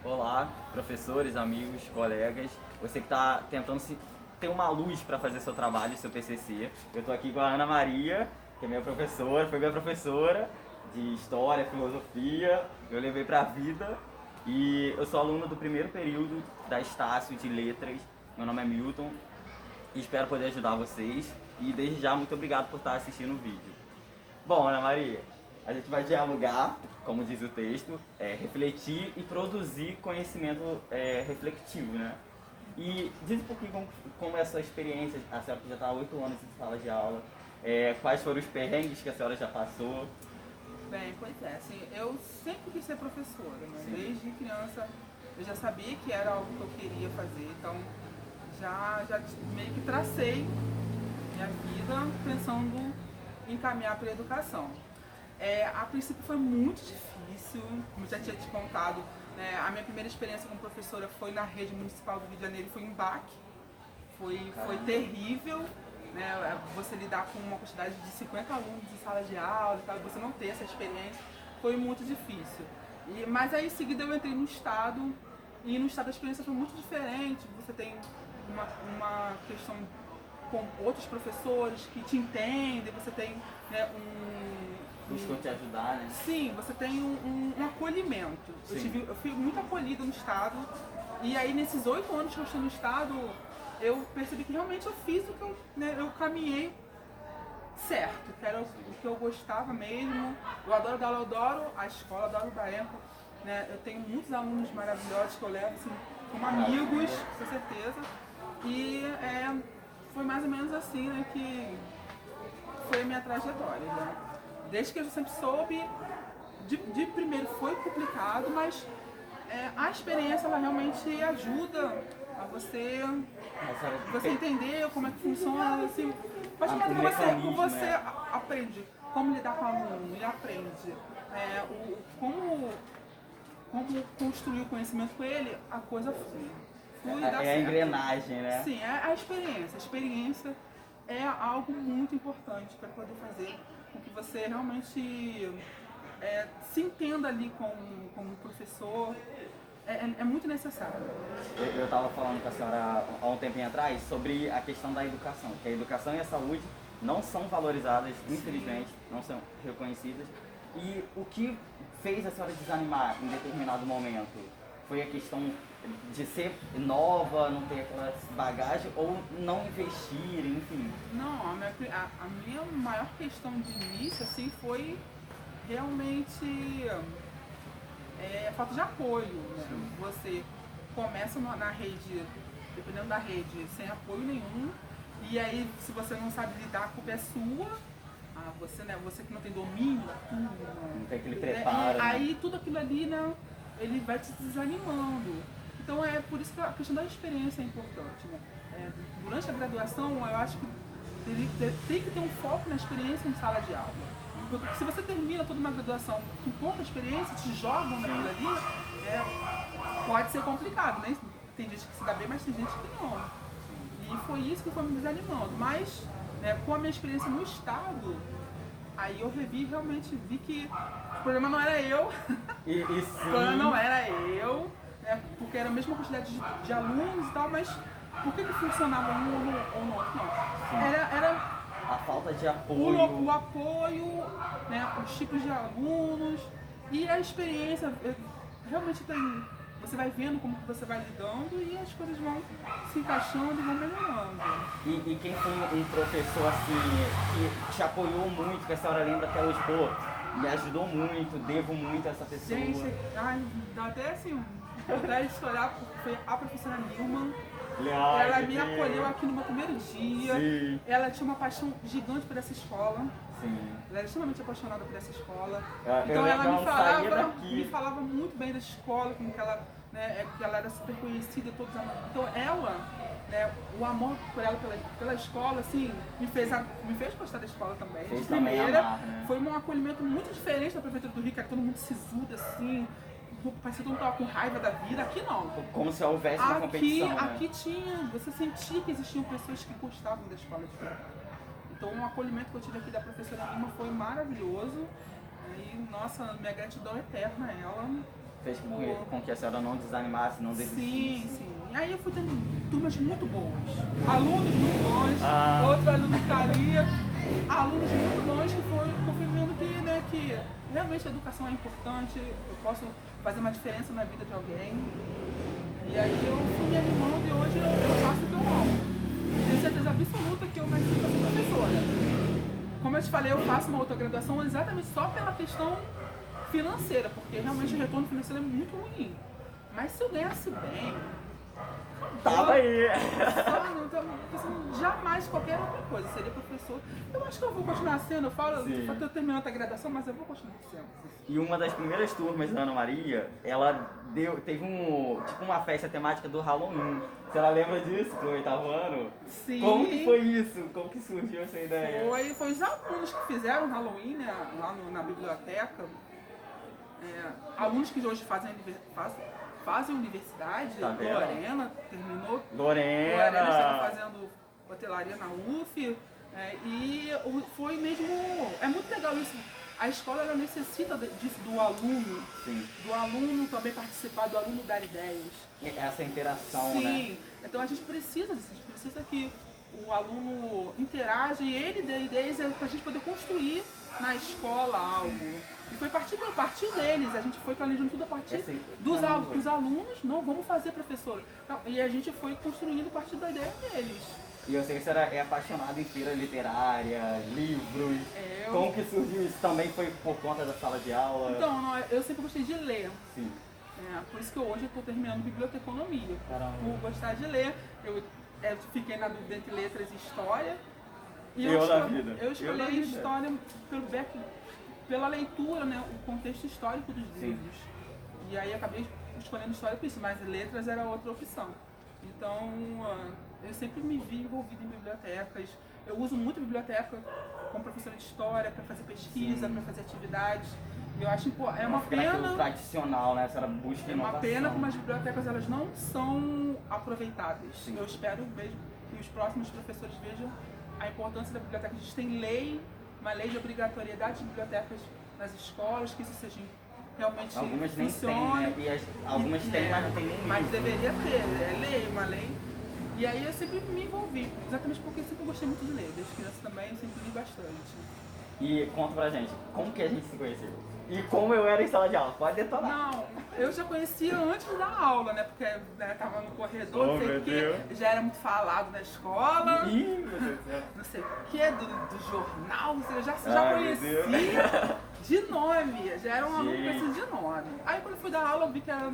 Olá, professores, amigos, colegas. Você que está tentando ter uma luz para fazer seu trabalho, seu TCC. Eu estou aqui com a Ana Maria, que é minha professora, foi minha professora de História, Filosofia. Eu levei para a vida e eu sou aluno do primeiro período da Estácio de Letras. Meu nome é Milton e espero poder ajudar vocês. E desde já, muito obrigado por estar assistindo o vídeo. Bom, Ana Maria, a gente vai dialogar, como diz o texto, refletir e produzir conhecimento reflexivo, né? E diz um pouquinho como é a sua experiência, a senhora que já está há 8 anos em sala de aula, quais foram os perrengues que a senhora já passou? Bem, pois é, assim, eu sempre quis ser professora, né? Sim. Desde criança eu já sabia que era algo que eu queria fazer, então já meio que tracei minha vida pensando em caminhar para a educação. A princípio foi muito difícil, como eu já tinha te contado, né? A minha primeira experiência como professora foi na rede municipal do Rio de Janeiro, foi em baque, foi terrível, né? Você lidar com uma quantidade de 50 alunos em sala de aula e tal, você não ter essa experiência, foi muito difícil. Mas aí em seguida eu entrei no Estado, e no Estado a experiência foi muito diferente, você tem uma questão com outros professores que te entendem, você tem, né, Buscam te ajudar, né? Sim, você tem um acolhimento. Eu fui muito acolhida no Estado, e aí nesses 8 anos que eu estou no Estado, eu percebi que realmente eu fiz o que eu caminhei certo, que era o que eu gostava mesmo. Eu adoro dar aula, eu adoro a escola, adoro o Baenco, né? Eu tenho muitos alunos maravilhosos que eu levo assim, como amigos, com certeza. E foi mais ou menos assim, né, que foi a minha trajetória, né? Desde que eu sempre soube, de primeiro foi complicado, mas a experiência ela realmente ajuda a você entender como é que funciona, assim, a partir do momento que você aprende como lidar com o aluno e aprende como construir o conhecimento com ele, a coisa flui. É a engrenagem, né? Sim, a experiência. A experiência é algo muito importante para poder fazer com que você realmente se entenda ali como professor. É muito necessário. Eu estava falando com a senhora há um tempinho atrás sobre a questão da educação, que a educação e a saúde não são valorizadas, infelizmente, não são reconhecidas. E o que fez a senhora desanimar em determinado momento? Foi a questão de ser nova, não ter aquela bagagem, ou não investir, enfim? Não, a minha maior questão de início assim, foi realmente falta de apoio, né? Você começa na rede, dependendo da rede, sem apoio nenhum, e aí se você não sabe lidar, a culpa é sua. Você que não tem domínio da turma, Não tem aquele preparo. aí tudo aquilo ali, né, ele vai te desanimando. Então é por isso que a questão da experiência é importante, né? Durante a graduação, eu acho que tem que ter um foco na experiência em sala de aula. Porque se você termina toda uma graduação com pouca experiência, te jogam naquilo ali, pode ser complicado, né? Tem gente que se dá bem, mas tem gente que não. E foi isso que foi me desanimando. Mas, com a minha experiência no Estado, aí eu realmente vi que o problema não era eu. O problema não era eu, porque era a mesma quantidade de alunos e tal, mas por que funcionava um ou no outro? Não. Era a falta de apoio. O apoio, né, os tipos de alunos e a experiência. Realmente você vai vendo como que você vai lidando e as coisas vão se encaixando e vão melhorando. E quem foi um professor assim, que te apoiou muito, que a senhora lembra até hoje, pô, me ajudou muito, devo muito a essa pessoa? Gente, dá até assim, vontade de chorar, porque foi a professora Nilma. Ela me acolheu aqui no meu primeiro dia. Sim. Ela tinha uma paixão gigante por essa escola. Sim. Ela era extremamente apaixonada por essa escola. Eu Então ela me me falava muito bem da escola, como que ela, que ela era super conhecida, todos amavam. Então ela, o amor por ela pela escola, assim, me fez gostar da escola também. Fez De primeira, amar, né? foi um acolhimento muito diferente da prefeitura do Rio, que era todo mundo sisudo, assim. Parecia que todo mundo tava com raiva da vida. Aqui não. Como se houvesse uma competição, né? Aqui tinha, você sentia que existiam pessoas que gostavam da escola de Franca. Então o acolhimento que eu tive aqui da professora Lima foi maravilhoso. E, nossa, minha gratidão eterna a ela. fez com que a senhora não desanimasse, não desistisse. Sim. E aí eu fui tendo turmas muito boas. Alunos muito bons, outro aluno que ali, alunos muito bons que foram confirmando que, né, que realmente a educação é importante, eu posso fazer uma diferença na vida de alguém. E aí eu fui me animando e hoje eu faço o que eu amo. Tenho certeza absoluta que eu nasci para ser professora. Como eu te falei, eu faço uma outra graduação exatamente só pela questão financeira, porque realmente o retorno financeiro é muito ruim. Mas se eu ganhasse bem, Tava aí! não estou pensando jamais qualquer outra coisa, seria professor. Eu acho que eu vou continuar sendo, eu falo, só que eu terminando a graduação, mas eu vou continuar sendo. E uma das primeiras turmas da Ana Maria, ela teve tipo uma festa temática do Halloween. Você lembra disso, do 8º ano? Sim. Como que foi isso? Como que surgiu essa ideia? Foi os alunos que fizeram Halloween, né, lá na biblioteca. Alunos que hoje fazem universidade, Tá vendo? Lorena terminou. Lorena está fazendo hotelaria na UF. E foi mesmo. É muito legal isso. A escola ela necessita disso do aluno. Sim. Do aluno também participar, do aluno dar ideias. Essa interação, Sim. né? Sim. Então a gente precisa disso. A gente precisa que o aluno interaja e ele dê ideias para a gente poder construir na escola algo. E foi a partir deles, a gente foi planejando tudo a partir dos alunos. Não, vamos fazer, professor. Então, e a gente foi construindo a partir da ideia deles. E eu sei que você é apaixonada em feira literária, livros. Como que surgiu isso? Também foi por conta da sala de aula? Então, não, eu sempre gostei de ler. Sim. Por isso que hoje eu estou terminando biblioteconomia. Caramba. Por gostar de ler. Eu fiquei na dúvida entre letras e história. E eu escolhi história pela leitura, né, o contexto histórico dos livros. E aí acabei escolhendo história por isso, mas letras era outra opção. Então, eu sempre me vi envolvida em bibliotecas. Eu uso muito a biblioteca como professora de história para fazer pesquisa, para fazer atividades. E eu acho é uma pena. Tradicional, né? A senhora busca inovação. É uma pena como as bibliotecas elas não são aproveitadas. Sim. Eu espero que os próximos professores vejam a importância da biblioteca. A gente tem uma lei de obrigatoriedade de bibliotecas nas escolas, que isso seja realmente algumas funcione. Nem tem, né? Algumas têm, mas não tem nem mas isso. deveria ter, uma lei. E aí eu sempre me envolvi, exatamente porque eu sempre gostei muito de ler. Desde criança também eu sempre li bastante. E conta pra gente, como que a gente se conheceu? E como eu era em sala de aula? Pode detonar. Não, eu já conhecia antes da aula, né? Porque tava no corredor, não sei o quê. Já era muito falado na escola. Ih, meu Deus do céu. Não sei o quê, do jornal, eu já conhecia de nome. Já era um aluno conhecido de nome. Aí quando eu fui dar aula eu vi que era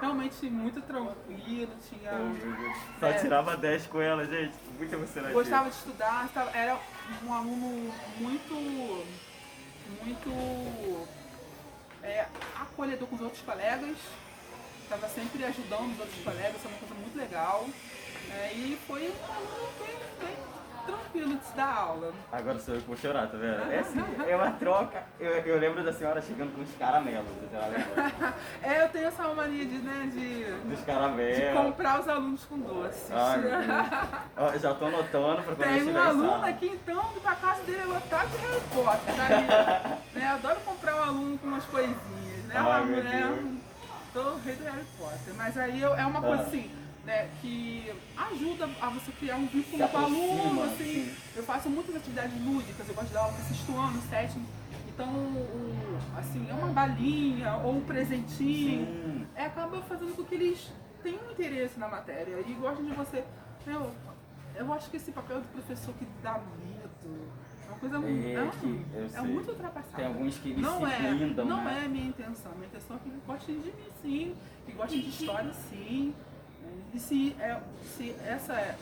realmente muito tranquilo, tinha... Só tirava 10 com ela, gente. Muito emocionante. Gostava de estudar, era um aluno muito acolhedor com os outros colegas, estava sempre ajudando os outros colegas, isso é uma coisa muito legal. E foi um aluno bem tranquilo de se dar aula. Agora sou eu que vou chorar, tá vendo? É assim, é uma troca. Eu lembro da senhora chegando com os caramelos, você lembra? Eu tenho essa mania dos caramelos. de comprar os alunos com doces. Ai, meu Deus. Ó, já tô anotando pra quando eu Tem estiver um em aluno sala. aqui então, que a casa dele é lotado de Harry Potter, tá? Eu adoro comprar um aluno com umas coisinhas, né? Ai, Uma meu mulher, Deus. tô rei do Harry Potter. Mas aí é uma coisa assim, né, que ajuda a você criar um vínculo com o aluno, assim. Sim. Eu faço muitas atividades lúdicas, eu gosto de dar aula para sexto ano, sétimo. Então, assim, é uma balinha ou um presentinho. Sim. Acaba fazendo com que eles tenham interesse na matéria e gostem de você. Eu acho que esse papel do professor que dá medo é uma coisa muito ultrapassada. Tem alguns que não se blindam, não né? é a minha intenção. Minha intenção é que eles gostem de mim, sim. Que gostem de história, sim. E se essa é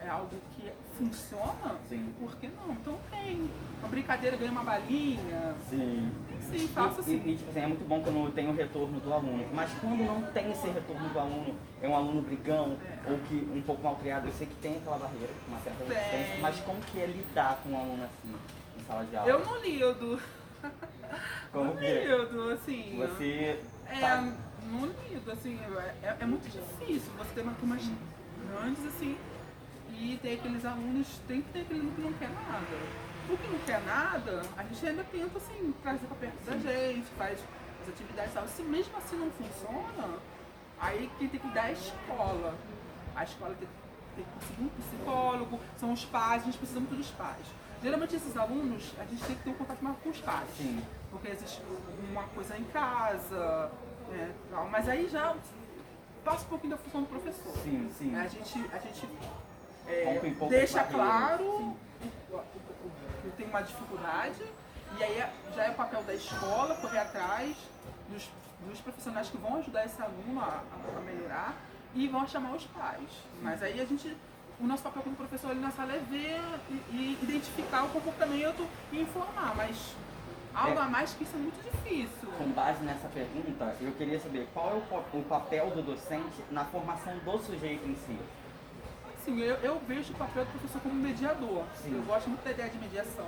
algo que funciona, Sim. por que não? Então tem. Uma brincadeira ganha uma balinha. Sim. Sim, faço assim. E tipo assim, é muito bom quando tem o retorno do aluno. Mas quando não tem esse retorno do aluno, é um aluno brigão, ou que um pouco mal criado, eu sei que tem aquela barreira, uma certa resistência, mas como que é lidar com um aluno assim, em sala de aula? Eu não lido. Como que é? Lido, assim. Você... Não lido, assim, é muito difícil você ter uma turma grandes, assim, e ter aqueles alunos, tem que ter aquele aluno que não quer nada. O que não quer nada, a gente ainda tenta, assim, trazer pra perto da gente, faz as atividades de aula. Se mesmo assim não funciona, aí quem tem que dar é a escola. A escola tem que conseguir um psicólogo, são os pais, a gente precisa muito dos pais. Geralmente esses alunos, a gente tem que ter um contato mais com os pais. Sim. Porque existe uma coisa em casa, né, tal. Mas aí já passa um pouquinho da função do professor. Sim, sim. A gente Rompe um pouco deixa as barreiras. claro que tem uma dificuldade, e aí já é o papel da escola correr atrás dos profissionais que vão ajudar esse aluno a melhorar e vão chamar os pais. Mas aí o nosso papel como professor ali na sala é ver e identificar o comportamento e informar, mas algo a mais que isso é muito difícil. Com base nessa pergunta, eu queria saber qual é o papel do docente na formação do sujeito em si. Sim, eu vejo o papel do professor como mediador. Sim. Eu gosto muito da ideia de mediação.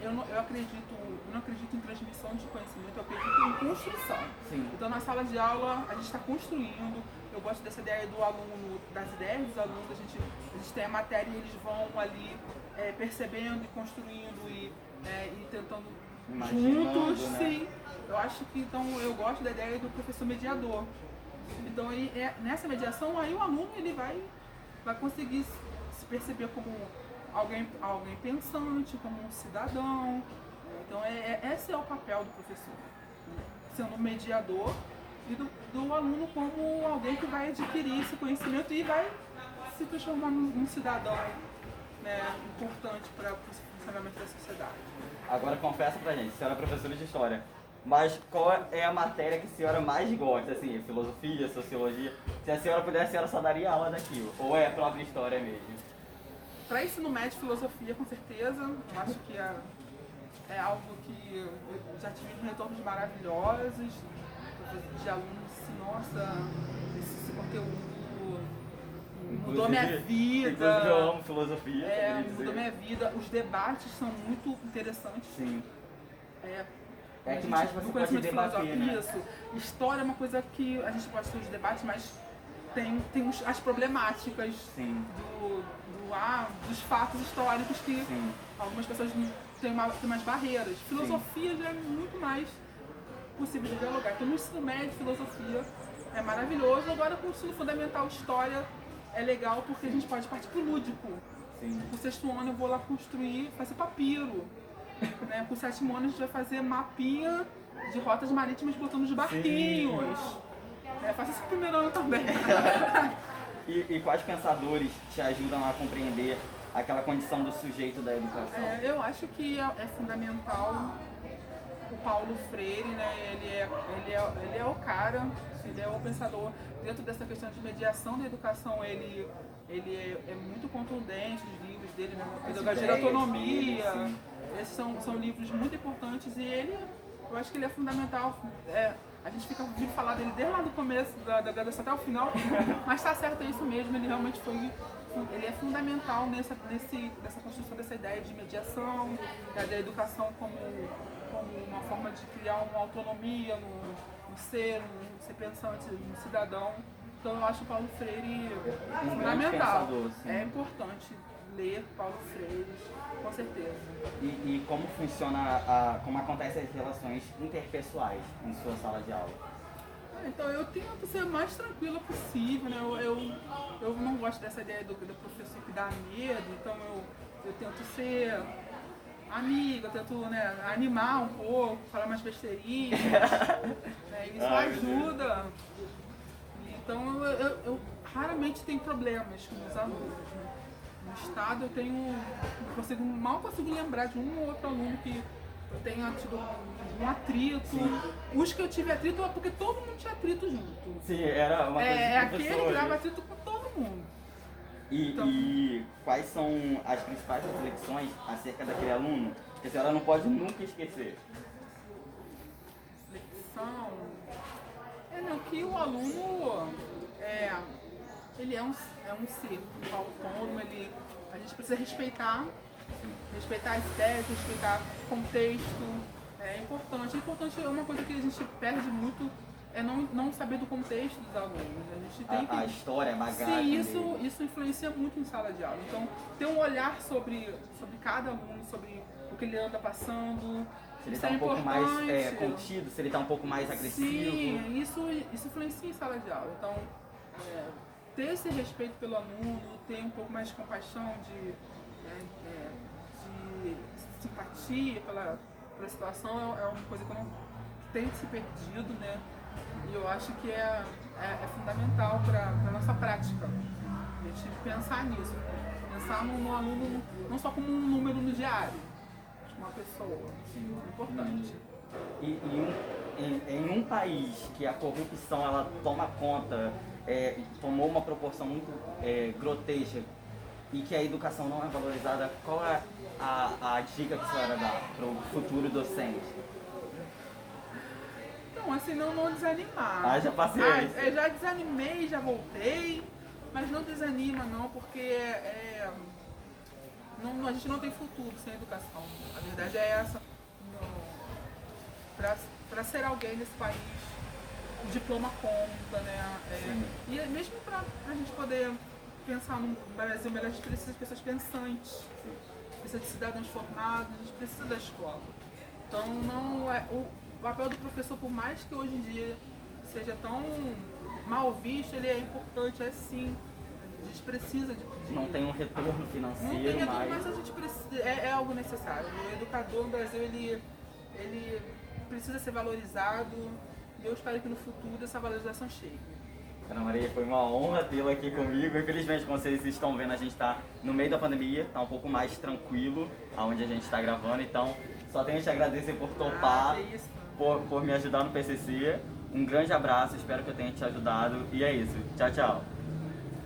Eu não acredito em transmissão de conhecimento, eu acredito em construção. Sim. Então, na sala de aula, a gente está construindo. Eu gosto dessa ideia do aluno, das ideias dos alunos. A gente tem a matéria e eles vão ali percebendo e construindo e tentando Imaginando, juntos. né? Sim. Eu acho que, então, eu gosto da ideia do professor mediador. Então, nessa mediação, aí o aluno ele vai conseguir se perceber como alguém pensante, como um cidadão. Então, esse é o papel do professor, né? Sendo um mediador e do aluno como alguém que vai adquirir esse conhecimento e vai se transformar num cidadão, né, importante para o funcionamento da sociedade. Agora confessa pra gente, a senhora é professora de história, mas qual é a matéria que a senhora mais gosta? Assim, filosofia, sociologia? Se a senhora pudesse, a senhora só daria aula daquilo? Ou é a própria história mesmo? Para ensino médio, filosofia, com certeza. Eu acho que é algo que eu já tive retornos maravilhosos de alunos assim, nossa, esse conteúdo mudou minha vida. Inclusive eu amo filosofia. Mudou minha vida. Os debates são muito interessantes. Sim. É que mais você pode debater, né? Isso. História é uma coisa que a gente pode ter os debates, mas tem as problemáticas dos fatos históricos que Sim. algumas pessoas têm mais barreiras. Filosofia já é muito mais possível de dialogar. Então, no ensino médio, filosofia é maravilhoso. Agora, com o ensino fundamental, história é legal porque a gente pode partir para o lúdico. Sim. No 6º ano, eu vou lá fazer papiro. Né? Com o 7º ano, a gente vai fazer mapinha de rotas marítimas botando os barquinhos. Faço isso no 1º ano também. E quais pensadores te ajudam a compreender aquela condição do sujeito da educação? Eu acho que é fundamental o Paulo Freire, né? Ele é o cara, ele é o pensador dentro dessa questão de mediação da educação. Ele é muito contundente, os livros dele, né? Pedagogia da Autonomia. Dele, esses são livros muito importantes e eu acho que ele é fundamental. A gente fica ouvindo falar dele desde lá do começo da graduação até o final, mas está certo, é isso mesmo, ele realmente ele é fundamental nessa construção dessa ideia de mediação, da educação como uma forma de criar uma autonomia no ser pensante, no cidadão. Então eu acho o Paulo Freire fundamental. Pensador, é importante ler Paulo Freire, com certeza. E como funciona, como acontecem as relações interpessoais em sua sala de aula? Então eu tento ser o mais tranquila possível, né? Eu não gosto dessa ideia do professor que dá medo, então eu tento ser amiga, eu tento, né, animar um pouco, falar mais besteirinhas, né? Isso ajuda. Então eu raramente tenho problemas com os alunos, né? No estado mal consigo lembrar de um ou outro aluno que eu tenha tido um atrito. Sim. Os que eu tive atrito é porque todo mundo tinha atrito junto. Sim, era uma coisa de aquele que dava atrito com todo mundo. E quais são as principais reflexões acerca daquele aluno que a senhora não pode nunca esquecer? Reflexão? Que o aluno ele é um ser autônomo, a gente precisa respeitar as ideias, respeitar o contexto. É importante. É uma coisa que a gente perde muito, é não saber do contexto dos alunos. A gente tem a história, a bagagem. Sim, isso influencia muito em sala de aula. Então, ter um olhar sobre cada aluno, sobre o que ele anda passando, Se ele Isso tá é um pouco mais importante. contido, se ele tá um pouco mais agressivo. Sim, isso influencia em sala de aula. Então, ter esse respeito pelo aluno, ter um pouco mais de compaixão, de simpatia pela situação é uma coisa que não tem se perdido, né? E eu acho que é fundamental para a nossa prática. A gente pensar nisso, pensar no aluno não só como um número no diário, uma pessoa. Sim. Importante. E em um país que a corrupção ela toma conta, tomou uma proporção muito grotesca e que a educação não é valorizada, qual é a dica que a senhora dá para o futuro docente? Então, assim, não desanimar. Haja paciência. Já desanimei, já voltei, mas não desanima não, porque a gente não tem futuro sem educação. A verdade é essa. Para ser alguém nesse país, o diploma conta, né? E mesmo para a gente poder pensar no Brasil melhor, a gente precisa de pessoas pensantes, precisa de cidadãos formados, a gente precisa da escola. Então, o papel do professor, por mais que hoje em dia seja tão mal visto, ele é importante, sim. A gente precisa de não tem um retorno financeiro, não tem retorno, mas a gente precisa, é algo necessário. O educador no Brasil, ele precisa ser valorizado e eu espero que no futuro essa valorização chegue. Ana Maria, foi uma honra tê-la aqui comigo. Infelizmente, como vocês estão vendo, a gente está no meio da pandemia, está um pouco mais tranquilo aonde a gente está gravando, então só tenho que te agradecer por topar, por me ajudar no PCC. Um grande abraço, espero que eu tenha te ajudado e é isso. Tchau, tchau.